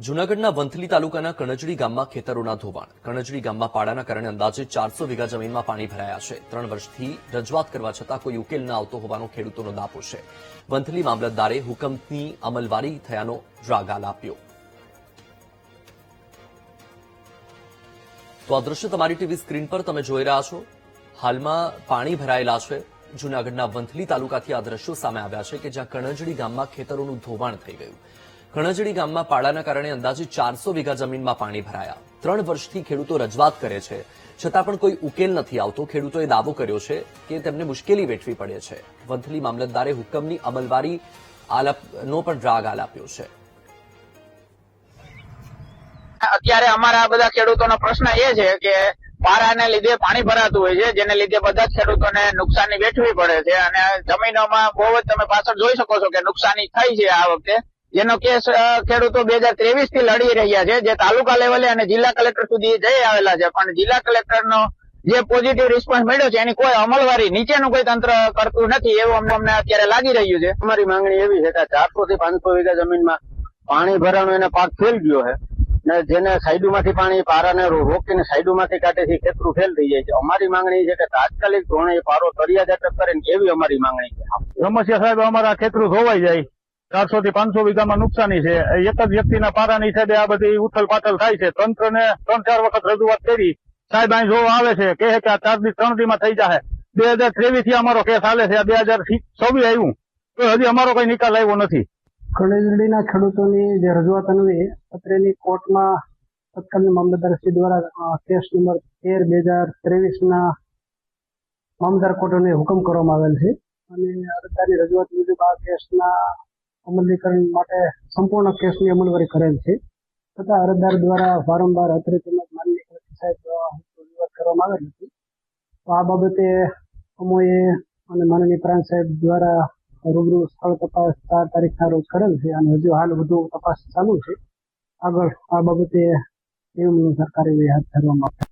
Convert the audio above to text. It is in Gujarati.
જૂનાગઢના વંથલી તાલુકાના કણજડી ગામમાં ખેતરોના ધોવાણ. કણજડી ગામમાં પાડાના કારણે અંદાજે 400 વીઘા જમીનમાં પાણી ભરાયા છે. 3 વર્ષથી રજૂઆત કરવા છતાં કોઈ ઉકેલ ન આવતો હોવાનો ખેડૂતોનો દાવો છે. વંથલી મામલતદારે હુકમની અમલવારી થયાનો રાગ આપ્યો. તો આ દ્રશ્ય તમારી ટીવી સ્ક્રીન પર તમે જોઈ રહ્યા છો. હાલમાં પાણી ભરાયેલા છે. જૂનાગઢના વંથલી તાલુકાથી આ દ્રશ્યો સામે આવ્યા છે કે જ્યાં કણજડી ગામમાં ખેતરોનું ધોવાણ થઈ ગયું. કણજડી ગામમાં પાડાના કારણે અંદાજે 400 વીઘા જમીનમાં પાણી ભરાયા. 3 વર્ષથી ખેડૂતો રજૂઆત કરે છે, છતાં પણ કોઈ ઉકેલ નથી આવતો. ખેડૂતોએ દાવો કર્યો છે કે તેમને મુશ્કેલી વેઠવી પડે છે. વંથલી મામલતદારે હુકમની અમલવારી નો પણ રાગ આપ્યો છે. અત્યારે અમારા બધા ખેડૂતોનો પ્રશ્ન એ છે કે પારાને લીધે પાણી ભરાતું હોય છે, જેને લીધે બધા જ ખેડૂતોને નુકસાની વેઠવી પડે છે અને જમીનોમાં બહુ જ તમે પાછળ જોઈ શકો છો કે નુકસાની થઈ છે આ વખતે, જેનો કેસ ખેડૂતો 2023 થી લડી રહ્યા છે, જે તાલુકા લેવલે અને જિલ્લા કલેક્ટર સુધી જઈ આવેલા છે. પણ જિલ્લા કલેક્ટરનો જે પોઝિટિવ રિસ્પોન્સ મળ્યો છે એની કોઈ અમલવારી નીચેનું કોઈ તંત્ર કરતું નથી એવું અમને અત્યારે લાગી રહ્યું છે. અમારી માંગણી એવી છે કે 400 થી 500 વીઘા જમીનમાં પાણી ભરાનો એને પાક ફેલ ગયો છે ને જેને સાઈડમાંથી પાણી પારાને રોકીને સાઈડમાંથી કાઢે છે, ખેતરું ફેલ થઈ જાય છે. અમારી માંગણી છે કે તાત્કાલિક ધોરણે પારો તળિયા જટક કરે ને એવી અમારી માંગણી છે. સમસ્યા સાહેબ, અમારા ખેતરું ધોવાઈ જાય, 400 થી 500 વીઘામાં નુકસાની છે. એક જ વ્યક્તિના પારાની હિસાબે આ બધી ઉથલ પાથલ થાય છે. તંત્રને 3-4 વખત રજૂઆત કરી, સાહેબ અહીં જોવા આવે છે, કહે કે આ 4 થી 3 દીમાં થઈ જાય. 2023 થી અમારો કેસ હાલે છે, 2026 આવ્યું તો હજી અમારો કોઈ નિકાલ આવ્યો નથી. કણજડીના ખેડૂતોની જે રજૂઆત અન્વયે અત્રેની કોર્ટમાં તત્કાલીન મામલતદારશ્રી દ્વારા કેસ નંબર 13/2023 મામલતદાર કોર્ટને હુકમ કરવામાં આવેલ છે અને અરજદારની રજૂઆત મુજબ આ કેસના અમલીકરણ માટે સંપૂર્ણ કેસની અમલવારી કરેલ છે. છતાં અરજદાર દ્વારા વારંવાર અત્રે તેમજ માનનીય કલેક્ટર સાહેબ રજૂઆત કરવામાં આવેલ હતી. તો આ બાબતે અમોએ અને માનનીય પ્રાંત સાહેબ દ્વારા રૂબરૂ સ્થળ તપાસ 4 તારીખના રોજ કરેલ છે અને હજુ હાલ વધુ તપાસ ચાલુ છે. આગળ આ બાબતે સરકારી હાથ ધરવામાં આવશે.